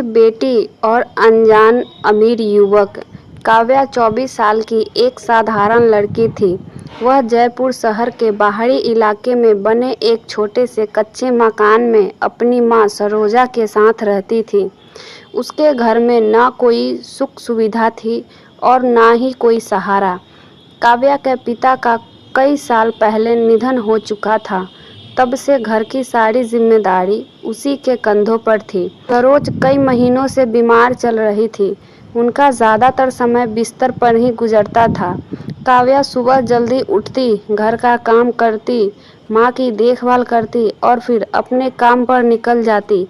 उनकी बेटी और अनजान अमीर युवक। काव्या 24 साल की एक साधारण लड़की थी। वह जयपुर शहर के बाहरी इलाके में बने एक छोटे से कच्चे मकान में अपनी मां सरोजा के साथ रहती थी। उसके घर में न कोई सुख सुविधा थी और न ही कोई सहारा। काव्या के पिता का कई साल पहले निधन हो चुका था। तब से घर की सारी जिम्मेदारी उसी के कंधों पर थी। सरोज कई महीनों से बीमार चल रही थी। उनका ज़्यादातर समय बिस्तर पर ही गुजरता था। काव्या सुबह जल्दी उठती, घर का काम करती, माँ की देखभाल करती और फिर अपने काम पर निकल जाती।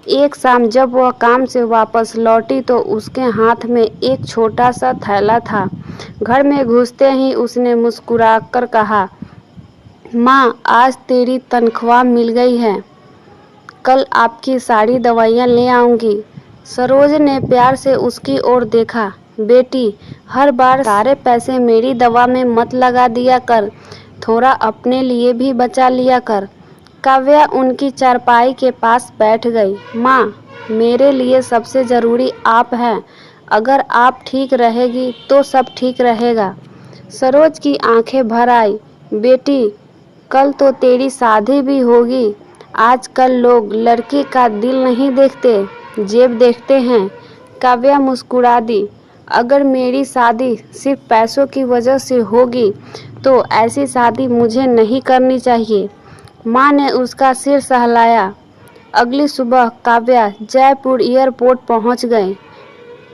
एक शाम जब वह काम से वापस लौटी तो उसके हाथ में एक छोटा सा थैला था। घर में घुसते ही उसने मुस्कुराकर कहा, माँ, आज तेरी तनख्वाह मिल गई है। कल आपकी सारी दवाइयाँ ले आऊँगी। सरोज ने प्यार से उसकी ओर देखा। बेटी, हर बार सारे पैसे मेरी दवा में मत लगा दिया कर, थोड़ा अपने लिए भी बचा लिया कर। काव्या उनकी चारपाई के पास बैठ गई। माँ, मेरे लिए सबसे ज़रूरी आप हैं। अगर आप ठीक रहेगी तो सब ठीक रहेगा। सरोज की आंखें भर आई। बेटी, कल तो तेरी शादी भी होगी। आजकल लोग लड़की का दिल नहीं देखते, जेब देखते हैं। काव्या मुस्कुरा दी। अगर मेरी शादी सिर्फ पैसों की वजह से होगी तो ऐसी शादी मुझे नहीं करनी चाहिए। माँ ने उसका सिर सहलाया। अगली सुबह काव्या जयपुर एयरपोर्ट पहुँच गई।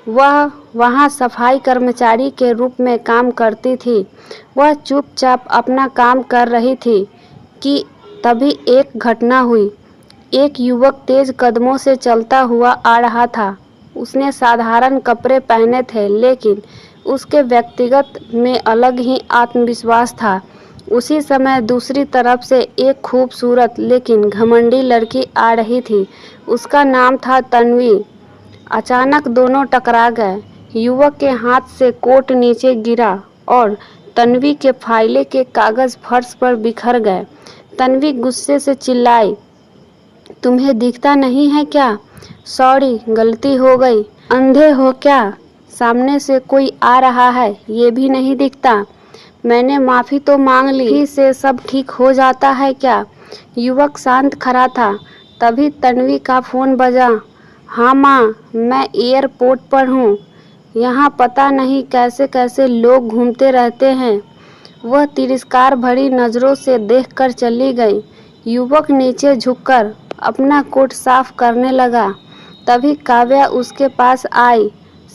वह वहाँ सफाई कर्मचारी के रूप में काम करती थी। वह चुपचाप अपना काम कर रही थी कि तभी एक घटना हुई। एक युवक तेज कदमों से चलता हुआ आ रहा था। उसने साधारण कपड़े पहने थे, लेकिन उसके व्यक्तिगत में अलग ही आत्मविश्वास था। उसी समय दूसरी तरफ से एक खूबसूरत लेकिन घमंडी लड़की आ रही थी। उसका नाम था तन्वी। अचानक दोनों टकरा गए। युवक के हाथ से कोट नीचे गिरा और तन्वी के फाइले के कागज फर्श पर बिखर गए। तन्वी गुस्से से चिल्लाई, तुम्हें दिखता नहीं है क्या? सॉरी, गलती हो गई। अंधे हो क्या? सामने से कोई आ रहा है, ये भी नहीं दिखता? मैंने माफ़ी तो मांग ली, ही से सब ठीक हो जाता है क्या? युवक शांत खड़ा था। तभी तन्वी का फ़ोन बजा। हाँ माँ, मैं एयरपोर्ट पर हूँ। यहाँ पता नहीं कैसे कैसे लोग घूमते रहते हैं। वह तिरस्कार भरी नज़रों से देखकर चली गई। युवक नीचे झुककर अपना कोट साफ करने लगा। तभी काव्या उसके पास आई।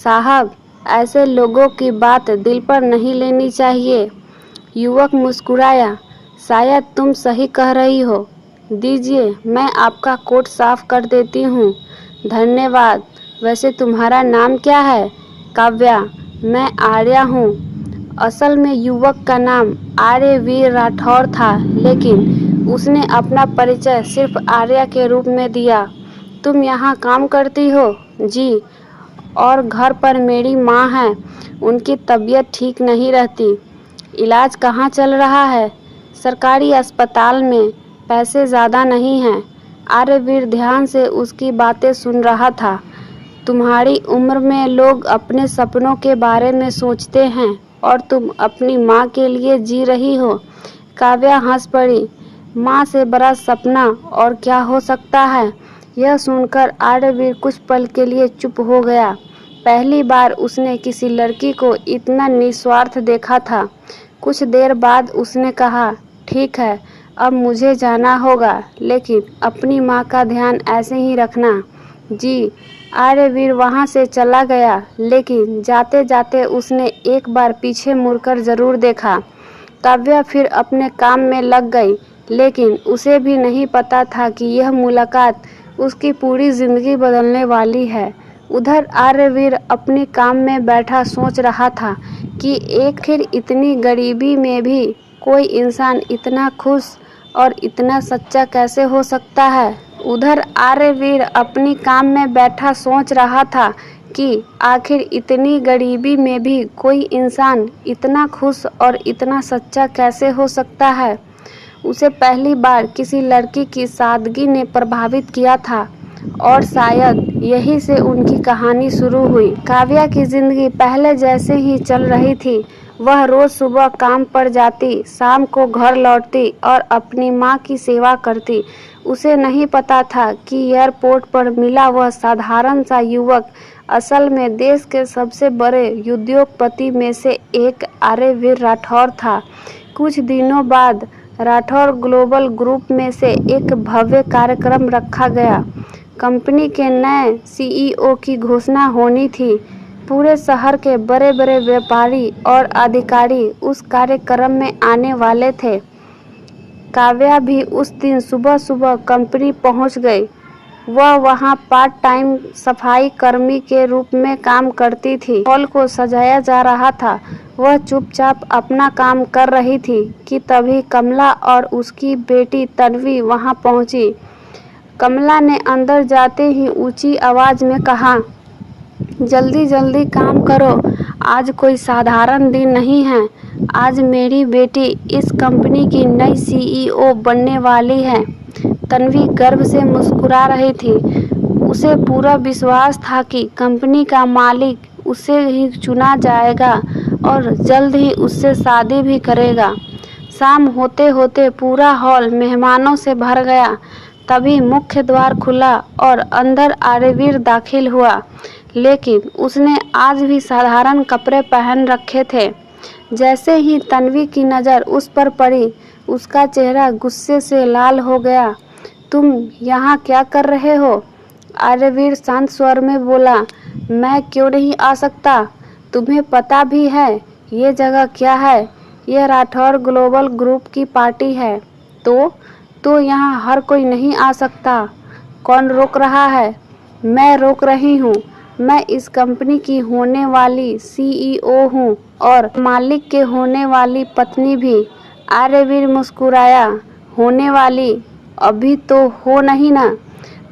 साहब, ऐसे लोगों की बात दिल पर नहीं लेनी चाहिए। युवक मुस्कुराया। शायद तुम सही कह रही हो। दीजिए, मैं आपका कोट साफ कर देती हूँ। धन्यवाद। वैसे तुम्हारा नाम क्या है? काव्या। मैं आर्या हूँ। असल में युवक का नाम आर्यवीर राठौर था, लेकिन उसने अपना परिचय सिर्फ आर्या के रूप में दिया। तुम यहाँ काम करती हो? जी। और घर पर मेरी माँ है। उनकी तबीयत ठीक नहीं रहती। इलाज कहाँ चल रहा है? सरकारी अस्पताल में। पैसे ज़्यादा नहीं हैं। आर्यवीर ध्यान से उसकी बातें सुन रहा था। तुम्हारी उम्र में लोग अपने सपनों के बारे में सोचते हैं और तुम अपनी माँ के लिए जी रही हो। काव्या हंस पड़ी। माँ से बड़ा सपना और क्या हो सकता है? यह सुनकर आर्यवीर कुछ पल के लिए चुप हो गया। पहली बार उसने किसी लड़की को इतना निस्वार्थ देखा था। कुछ देर बाद उसने कहा, ठीक है, अब मुझे जाना होगा, लेकिन अपनी माँ का ध्यान ऐसे ही रखना। जी। आर्यवीर वहाँ से चला गया, लेकिन जाते जाते उसने एक बार पीछे मुड़कर ज़रूर देखा। काव्या फिर अपने काम में लग गई, लेकिन उसे भी नहीं पता था कि यह मुलाकात उसकी पूरी ज़िंदगी बदलने वाली है। उधर आर्यवीर अपने काम में बैठा सोच रहा था कि आखिर इतनी गरीबी में भी कोई इंसान इतना खुश और इतना सच्चा कैसे हो सकता है। उधर आर्यवीर अपनी काम में बैठा सोच रहा था कि आखिर इतनी गरीबी में भी कोई इंसान इतना खुश और इतना सच्चा कैसे हो सकता है। उसे पहली बार किसी लड़की की सादगी ने प्रभावित किया था। और शायद यही से उनकी कहानी शुरू हुई। काव्या की जिंदगी पहले जैसे ही चल रही थी। वह रोज सुबह काम पर जाती, शाम को घर लौटती और अपनी माँ की सेवा करती। उसे नहीं पता था कि एयरपोर्ट पर मिला वह साधारण सा युवक असल में देश के सबसे बड़े उद्योगपति में से एक आर्यवीर राठौर था। कुछ दिनों बाद राठौर ग्लोबल ग्रुप में से एक भव्य कार्यक्रम रखा गया। कंपनी के नए सीईओ की घोषणा होनी थी। पूरे शहर के बड़े बड़े व्यापारी और अधिकारी उस कार्यक्रम में आने वाले थे। काव्या भी उस दिन सुबह सुबह कंपनी पहुंच गई। वह वहां पार्ट टाइम सफाई कर्मी के रूप में काम करती थी। हॉल को सजाया जा रहा था। वह चुपचाप अपना काम कर रही थी कि तभी कमला और उसकी बेटी तन्वी वहां पहुंची। कमला ने अंदर जाते ही ऊंची आवाज में कहा, जल्दी जल्दी काम करो, आज कोई साधारण दिन नहीं है। आज मेरी बेटी इस कंपनी की नई सीईओ बनने वाली है। तन्वी गर्व से मुस्कुरा रही थी। उसे पूरा विश्वास था कि कंपनी का मालिक उसे ही चुना जाएगा और जल्द ही उससे शादी भी करेगा। शाम होते होते पूरा हॉल मेहमानों से भर गया। तभी मुख्य द्वार खुला और अंदर आर्यवीर दाखिल हुआ, लेकिन उसने आज भी साधारण कपड़े पहन रखे थे। जैसे ही तन्वी की नज़र उस पर पड़ी, उसका चेहरा गुस्से से लाल हो गया। तुम यहाँ क्या कर रहे हो? आर्यवीर शांत स्वर में बोला, मैं क्यों नहीं आ सकता? तुम्हें पता भी है ये जगह क्या है? यह राठौर ग्लोबल ग्रुप की पार्टी है। तो यहाँ हर कोई नहीं आ सकता। कौन रोक रहा है? मैं रोक रही हूँ। मैं इस कंपनी की होने वाली सीईओ हूँ और मालिक के होने वाली पत्नी भी। आर्यवीर मुस्कुराया, होने वाली? अभी तो हो नहीं ना?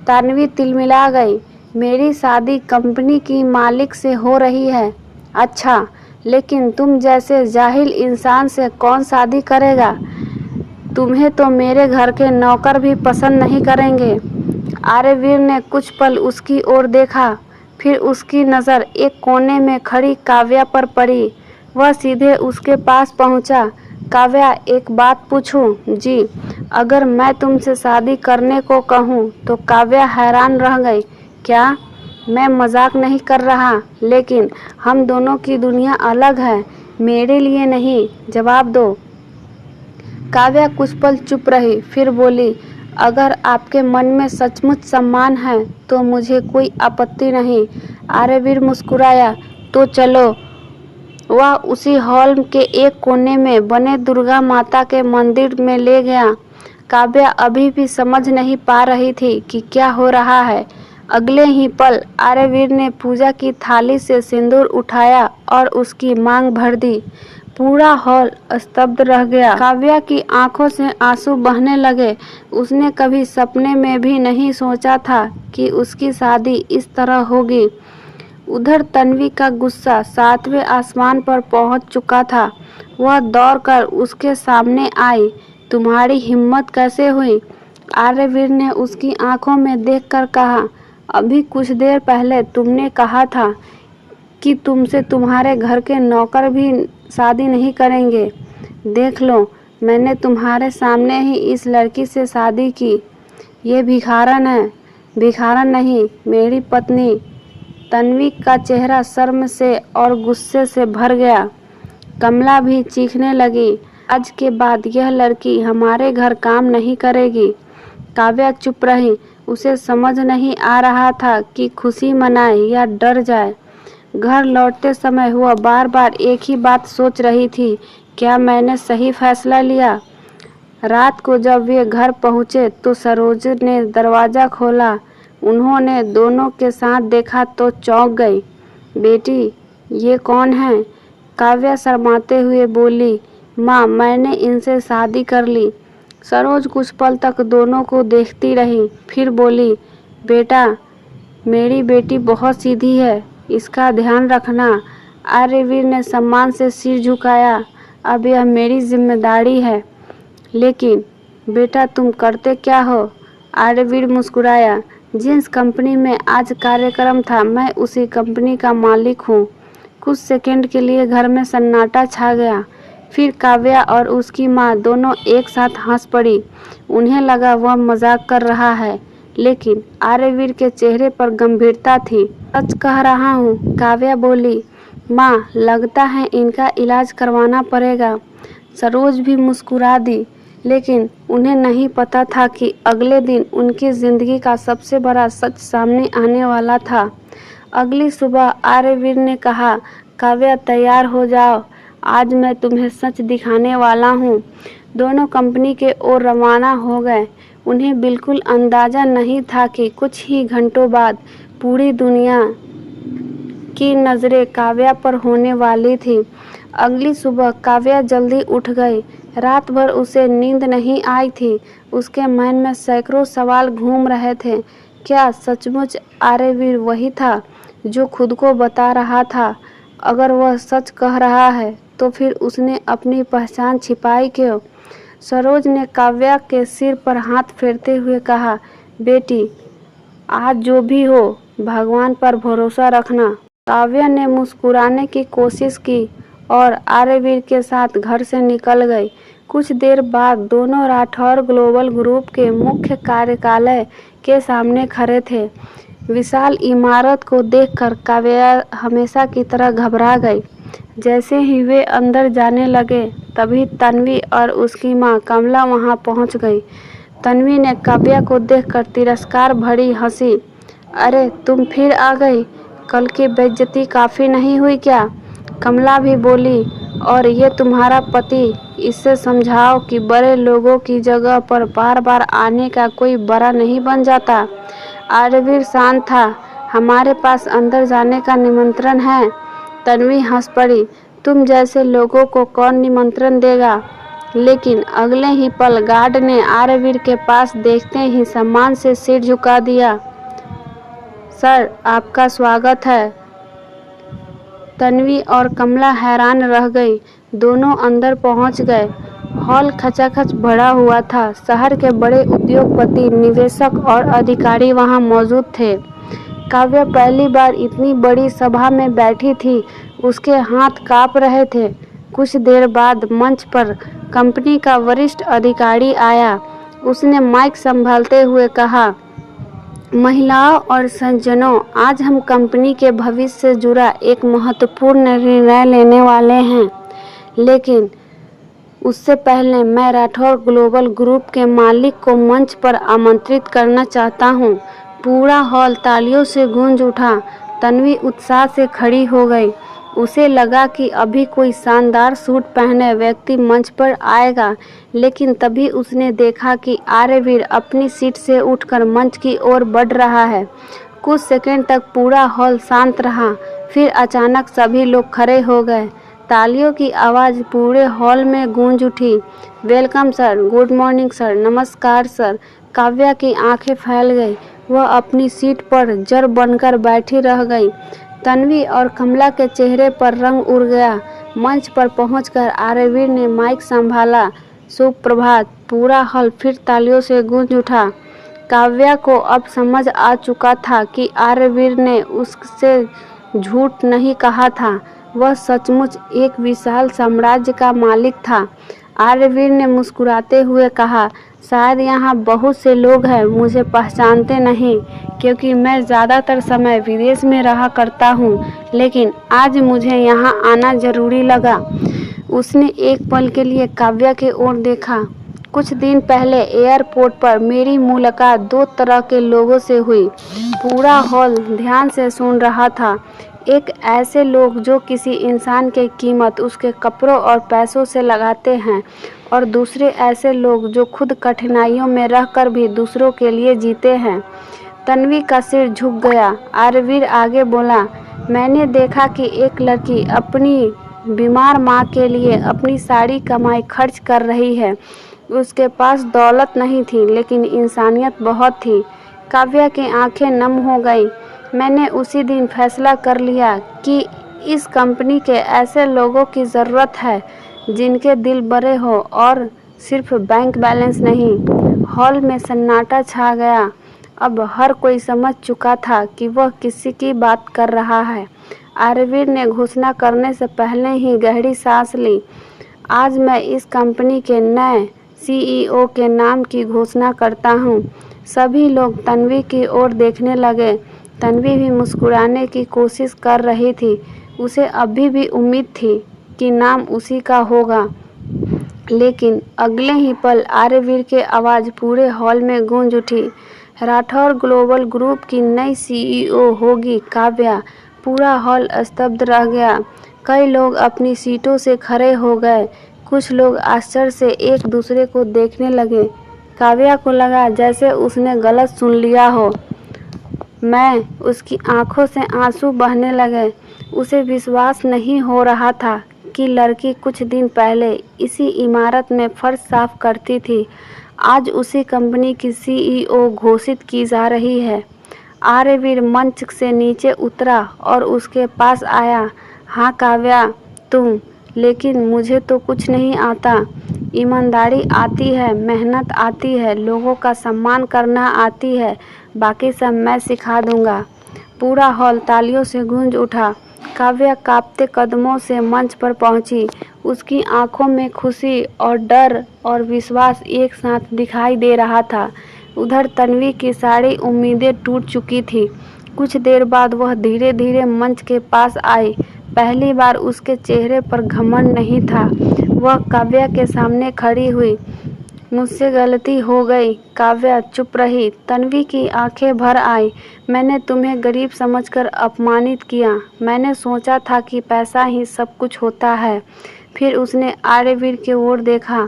तन्वी तिलमिला गई। मेरी शादी कंपनी की मालिक से हो रही है। अच्छा, लेकिन तुम जैसे जाहिल इंसान से कौन शादी करेगा? तुम्हें तो मेरे घर के नौकर भी पसंद नहीं करेंगे। आर्यवीर ने कुछ पल उसकी ओर देखा, फिर उसकी नज़र एक कोने में खड़ी काव्या पर पड़ी। वह सीधे उसके पास पहुंचा। काव्या, एक बात पूछूं? जी। अगर मैं तुमसे शादी करने को कहूं तो? काव्या हैरान रह गई। क्या? मैं मजाक नहीं कर रहा, लेकिन हम दोनों की दुनिया अलग है। मेरे लिए नहीं, जवाब दो। काव्या कुछ पल चुप रही, फिर बोली, अगर आपके मन में सचमुच सम्मान है तो मुझे कोई आपत्ति नहीं। आर्यवीर मुस्कुराया, तो चलो। वह उसी हॉल के एक कोने में बने दुर्गा माता के मंदिर में ले गया। काव्या अभी भी समझ नहीं पा रही थी कि क्या हो रहा है। अगले ही पल आर्यवीर ने पूजा की थाली से सिंदूर उठाया और उसकी मांग भर दी। पूरा हॉल स्तब्ध रह गया। काव्या की आंखों से आंसू बहने लगे। उसने कभी सपने में भी नहीं सोचा था कि उसकी शादी इस तरह होगी। उधर तन्वी का गुस्सा 7वें आसमान पर पहुंच चुका था। वह दौड़कर उसके सामने आई। तुम्हारी हिम्मत कैसे हुई? आर्यवीर ने उसकी आंखों में देखकर कहा, अभी कुछ देर पहले तुमने कहा था कि तुमसे तुम्हारे घर के नौकर भी शादी नहीं करेंगे। देख लो, मैंने तुम्हारे सामने ही इस लड़की से शादी की। ये भिखारन है। भिखारन नहीं, मेरी पत्नी। तन्वी का चेहरा शर्म से और गुस्से से भर गया। कमला भी चीखने लगी, आज के बाद यह लड़की हमारे घर काम नहीं करेगी। काव्या चुप रही। उसे समझ नहीं आ रहा था कि खुशी मनाए या डर जाए। घर लौटते समय वह बार बार एक ही बात सोच रही थी, क्या मैंने सही फैसला लिया? रात को जब वे घर पहुँचे तो सरोज ने दरवाज़ा खोला। उन्होंने दोनों के साथ देखा तो चौंक गई। बेटी, ये कौन है? काव्या शर्माते हुए बोली, माँ, मैंने इनसे शादी कर ली। सरोज कुछ पल तक दोनों को देखती रही, फिर बोली, बेटा, मेरी बेटी बहुत सीधी है, इसका ध्यान रखना। आर्यवीर ने सम्मान से सिर झुकाया, अब यह मेरी जिम्मेदारी है। लेकिन बेटा, तुम करते क्या हो? आर्यवीर मुस्कुराया, जिस कंपनी में आज कार्यक्रम था, मैं उसी कंपनी का मालिक हूँ। कुछ सेकंड के लिए घर में सन्नाटा छा गया। फिर काव्या और उसकी माँ दोनों एक साथ हंस पड़ी। उन्हें लगा वह मजाक कर रहा है, लेकिन आर्यवीर के चेहरे पर गंभीरता थी। सच कह रहा हूँ, काव्या बोली। माँ, लगता है इनका इलाज करवाना पड़ेगा। सरोज भी मुस्कुरा दी, लेकिन उन्हें नहीं पता था कि अगले दिन उनकी जिंदगी का सबसे बड़ा सच सामने आने वाला था। अगली सुबह आर्यवीर ने कहा, काव्या तैयार हो जाओ, आज मैं तुम्हें सच दिखाने वाला हूँ। दोनों कंपनी के ओर रवाना हो गए। उन्हें बिल्कुल अंदाजा नहीं था कि कुछ ही घंटों बाद पूरी दुनिया की नज़रें काव्या पर होने वाली थी। अगली सुबह काव्या जल्दी उठ गई। रात भर उसे नींद नहीं आई थी। उसके मन में सैकड़ों सवाल घूम रहे थे। क्या सचमुच आर्यवीर वही था जो खुद को बता रहा था? अगर वह सच कह रहा है तो फिर उसने अपनी पहचान छिपाई क्यों? सरोज ने काव्या के सिर पर हाथ फेरते हुए कहा, बेटी, आज जो भी हो, भगवान पर भरोसा रखना। काव्या ने मुस्कुराने की कोशिश की और आर्यवीर के साथ घर से निकल गई। कुछ देर बाद दोनों राठौर ग्लोबल ग्रुप के मुख्य कार्यालय के सामने खड़े थे। विशाल इमारत को देखकर काव्या हमेशा की तरह घबरा गई। जैसे ही वे अंदर जाने लगे, तभी तन्वी और उसकी माँ कमला वहां पहुंच गई। तन्वी ने काव्या को देखकर तिरस्कार भरी हंसी। अरे, तुम फिर आ गई? कल की बेइज्जती काफ़ी नहीं हुई क्या? कमला भी बोली। और ये तुम्हारा पति, इससे समझाओ कि बड़े लोगों की जगह पर बार बार आने का कोई बड़ा नहीं बन जाता। आर्यवीर शांत था। हमारे पास अंदर जाने का निमंत्रण है। तन्वी हंस पड़ी। तुम जैसे लोगों को कौन निमंत्रण देगा? लेकिन अगले ही पल गार्ड ने आर्यवीर के पास देखते ही सम्मान से सिर झुका दिया। सर, आपका स्वागत है। तन्वी और कमला हैरान रह गई। दोनों अंदर पहुंच गए। हॉल खचाखच भरा हुआ था। शहर के बड़े उद्योगपति, निवेशक और अधिकारी वहां मौजूद थे। काव्या पहली बार इतनी बड़ी सभा में बैठी थी। उसके हाथ कांप रहे थे। कुछ देर बाद मंच पर कंपनी का वरिष्ठ अधिकारी आया। उसने माइक संभालते हुए कहा, महिलाओं और सज्जनों, आज हम कंपनी के भविष्य से जुड़ा एक महत्वपूर्ण निर्णय लेने वाले हैं। लेकिन उससे पहले मैं राठौर ग्लोबल ग्रुप के मालिक को मंच पर आमंत्रित करना चाहता हूं। पूरा हॉल तालियों से गूंज उठा। तन्वी उत्साह से खड़ी हो गई। उसे लगा कि अभी कोई शानदार सूट पहने व्यक्ति मंच पर आएगा, लेकिन तभी उसने देखा कि आर्यवीर अपनी सीट से उठकर मंच की ओर बढ़ रहा है। कुछ सेकंड तक पूरा हॉल शांत रहा। फिर अचानक सभी लोग खड़े हो गए। तालियों की आवाज़ पूरे हॉल में गूंज उठी। Welcome sir, good morning sir, नमस्कार सर। काव्या की आंखें फैल गई। वह अपनी सीट पर जड़ बनकर बैठी रह गई। तन्वी और कमला के चेहरे पर रंग उड़ गया। मंच पर पहुंचकर आर्यवीर ने माइक संभाला। सुप्रभात। पूरा हॉल फिर तालियों से गूंज उठा। काव्या को अब समझ आ चुका था कि आर्यवीर ने उससे झूठ नहीं कहा था। वह सचमुच एक विशाल साम्राज्य का मालिक था। आर्यवीर ने मुस्कुराते हुए कहा, शायद यहाँ बहुत से लोग हैं मुझे पहचानते नहीं, क्योंकि मैं ज़्यादातर समय विदेश में रहा करता हूँ, लेकिन आज मुझे यहाँ आना ज़रूरी लगा। उसने एक पल के लिए काव्या की ओर देखा। कुछ दिन पहले एयरपोर्ट पर मेरी मुलाकात दो तरह के लोगों से हुई। पूरा हॉल ध्यान से सुन रहा था। एक ऐसे लोग जो किसी इंसान की कीमत उसके कपड़ों और पैसों से लगाते हैं, और दूसरे ऐसे लोग जो खुद कठिनाइयों में रहकर भी दूसरों के लिए जीते हैं। तन्वी का सिर झुक गया। आर्यवीर आगे बोला, मैंने देखा कि एक लड़की अपनी बीमार माँ के लिए अपनी सारी कमाई खर्च कर रही है। उसके पास दौलत नहीं थी, लेकिन इंसानियत बहुत थी। काव्या की आंखें नम हो गई। मैंने उसी दिन फैसला कर लिया कि इस कंपनी के ऐसे लोगों की ज़रूरत है जिनके दिल बड़े हो और सिर्फ बैंक बैलेंस नहीं। हॉल में सन्नाटा छा गया। अब हर कोई समझ चुका था कि वह किसी की बात कर रहा है। आर्यवीर ने घोषणा करने से पहले ही गहरी सांस ली। आज मैं इस कंपनी के नए CEO के नाम की घोषणा करता हूँ। सभी लोग तन्वी की ओर देखने लगे। तन्वी भी मुस्कुराने की कोशिश कर रही थी। उसे अभी भी उम्मीद थी कि नाम उसी का होगा, लेकिन अगले ही पल आर्यवीर की आवाज़ पूरे हॉल में गूंज उठी। राठौर ग्लोबल ग्रुप की नई CEO होगी काव्या। पूरा हॉल स्तब्ध रह गया। कई लोग अपनी सीटों से खड़े हो गए। कुछ लोग आश्चर्य से एक दूसरे को देखने लगे। काव्या को लगा जैसे उसने गलत सुन लिया हो। उसकी आंखों से आंसू बहने लगे। उसे विश्वास नहीं हो रहा था कि लड़की कुछ दिन पहले इसी इमारत में फर्श साफ करती थी, आज उसी कंपनी की CEO घोषित की जा रही है। आर्यवीर मंच से नीचे उतरा और उसके पास आया। हाँ काव्या, तुम, लेकिन मुझे तो कुछ नहीं आता। ईमानदारी आती है, मेहनत आती है, लोगों का सम्मान करना आती है, बाकी सब मैं सिखा दूंगा। पूरा हॉल तालियों से गूंज उठा। काव्या कांपते कदमों से मंच पर पहुंची। उसकी आंखों में खुशी और डर और विश्वास एक साथ दिखाई दे रहा था। उधर तन्वी की सारी उम्मीदें टूट चुकी थी। कुछ देर बाद वह धीरे धीरे मंच के पास आई। पहली बार उसके चेहरे पर घमंड नहीं था। वह काव्या के सामने खड़ी हुई। मुझसे गलती हो गई। काव्या चुप रही। तन्वी की आंखें भर आई। मैंने तुम्हें गरीब समझकर अपमानित किया। मैंने सोचा था कि पैसा ही सब कुछ होता है। फिर उसने आर्यवीर की ओर देखा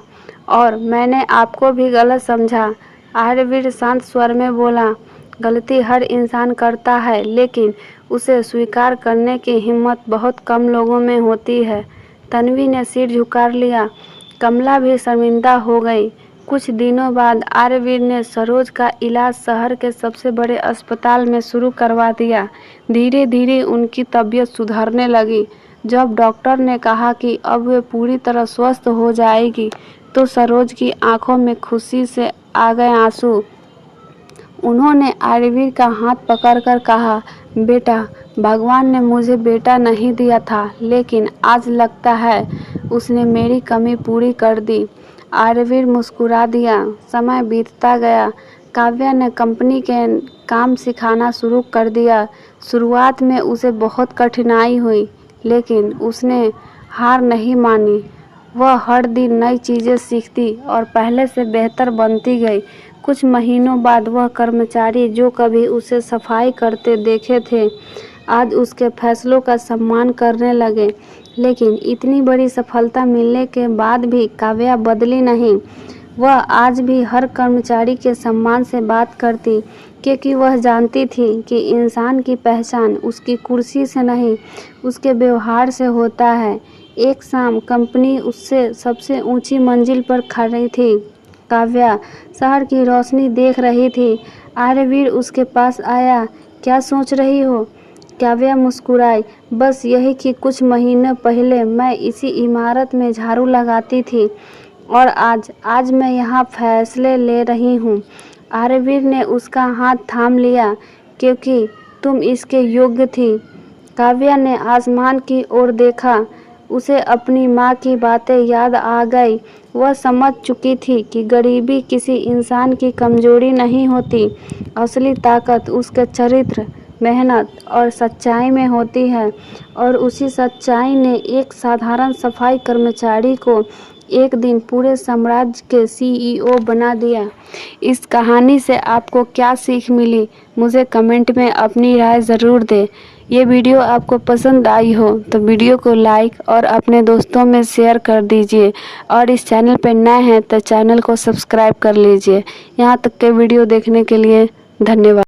और मैंने आपको भी गलत समझा। आर्यवीर शांत स्वर में बोला, गलती हर इंसान करता है, लेकिन उसे स्वीकार करने की हिम्मत बहुत कम लोगों में होती है। तन्वी ने सिर झुका लिया। कमला भी शर्मिंदा हो गई। कुछ दिनों बाद आर्यवीर ने सरोज का इलाज शहर के सबसे बड़े अस्पताल में शुरू करवा दिया। धीरे धीरे उनकी तबीयत सुधरने लगी। जब डॉक्टर ने कहा कि अब वे पूरी तरह स्वस्थ हो जाएगी, तो सरोज की आंखों में खुशी से आ गए आंसू। उन्होंने आर्यवीर का हाथ पकड़कर कहा, बेटा, भगवान ने मुझे बेटा नहीं दिया था, लेकिन आज लगता है उसने मेरी कमी पूरी कर दी। आर्यवीर मुस्कुरा दिया। समय बीतता गया। काव्या ने कंपनी के काम सिखाना शुरू कर दिया। शुरुआत में उसे बहुत कठिनाई हुई, लेकिन उसने हार नहीं मानी। वह हर दिन नई चीज़ें सीखती और पहले से बेहतर बनती गई। कुछ महीनों बाद वह कर्मचारी जो कभी उसे सफाई करते देखे थे, आज उसके फैसलों का सम्मान करने लगे। लेकिन इतनी बड़ी सफलता मिलने के बाद भी काव्या बदली नहीं। वह आज भी हर कर्मचारी के सम्मान से बात करती, क्योंकि वह जानती थी कि इंसान की पहचान उसकी कुर्सी से नहीं, उसके व्यवहार से होता है। एक शाम कंपनी उससे सबसे ऊंची मंजिल पर खड़ी थी। काव्या शहर की रोशनी देख रही थी। आर्यवीर उसके पास आया। क्या सोच रही हो? काव्या मुस्कुराई। बस यही कि कुछ महीने पहले मैं इसी इमारत में झाड़ू लगाती थी और आज मैं यहाँ फैसले ले रही हूँ। आर्यवीर ने उसका हाथ थाम लिया, क्योंकि तुम इसके योग्य थी। काव्या ने आसमान की ओर देखा। उसे अपनी माँ की बातें याद आ गई। वह समझ चुकी थी कि गरीबी किसी इंसान की कमजोरी नहीं होती। असली ताकत उसके चरित्र, मेहनत और सच्चाई में होती है। और उसी सच्चाई ने एक साधारण सफाई कर्मचारी को एक दिन पूरे साम्राज्य के CEO बना दिया। इस कहानी से आपको क्या सीख मिली, मुझे कमेंट में अपनी राय ज़रूर दें। ये वीडियो आपको पसंद आई हो तो वीडियो को लाइक और अपने दोस्तों में शेयर कर दीजिए, और इस चैनल पर नए हैं तो चैनल को सब्सक्राइब कर लीजिए। यहाँ तक के वीडियो देखने के लिए धन्यवाद।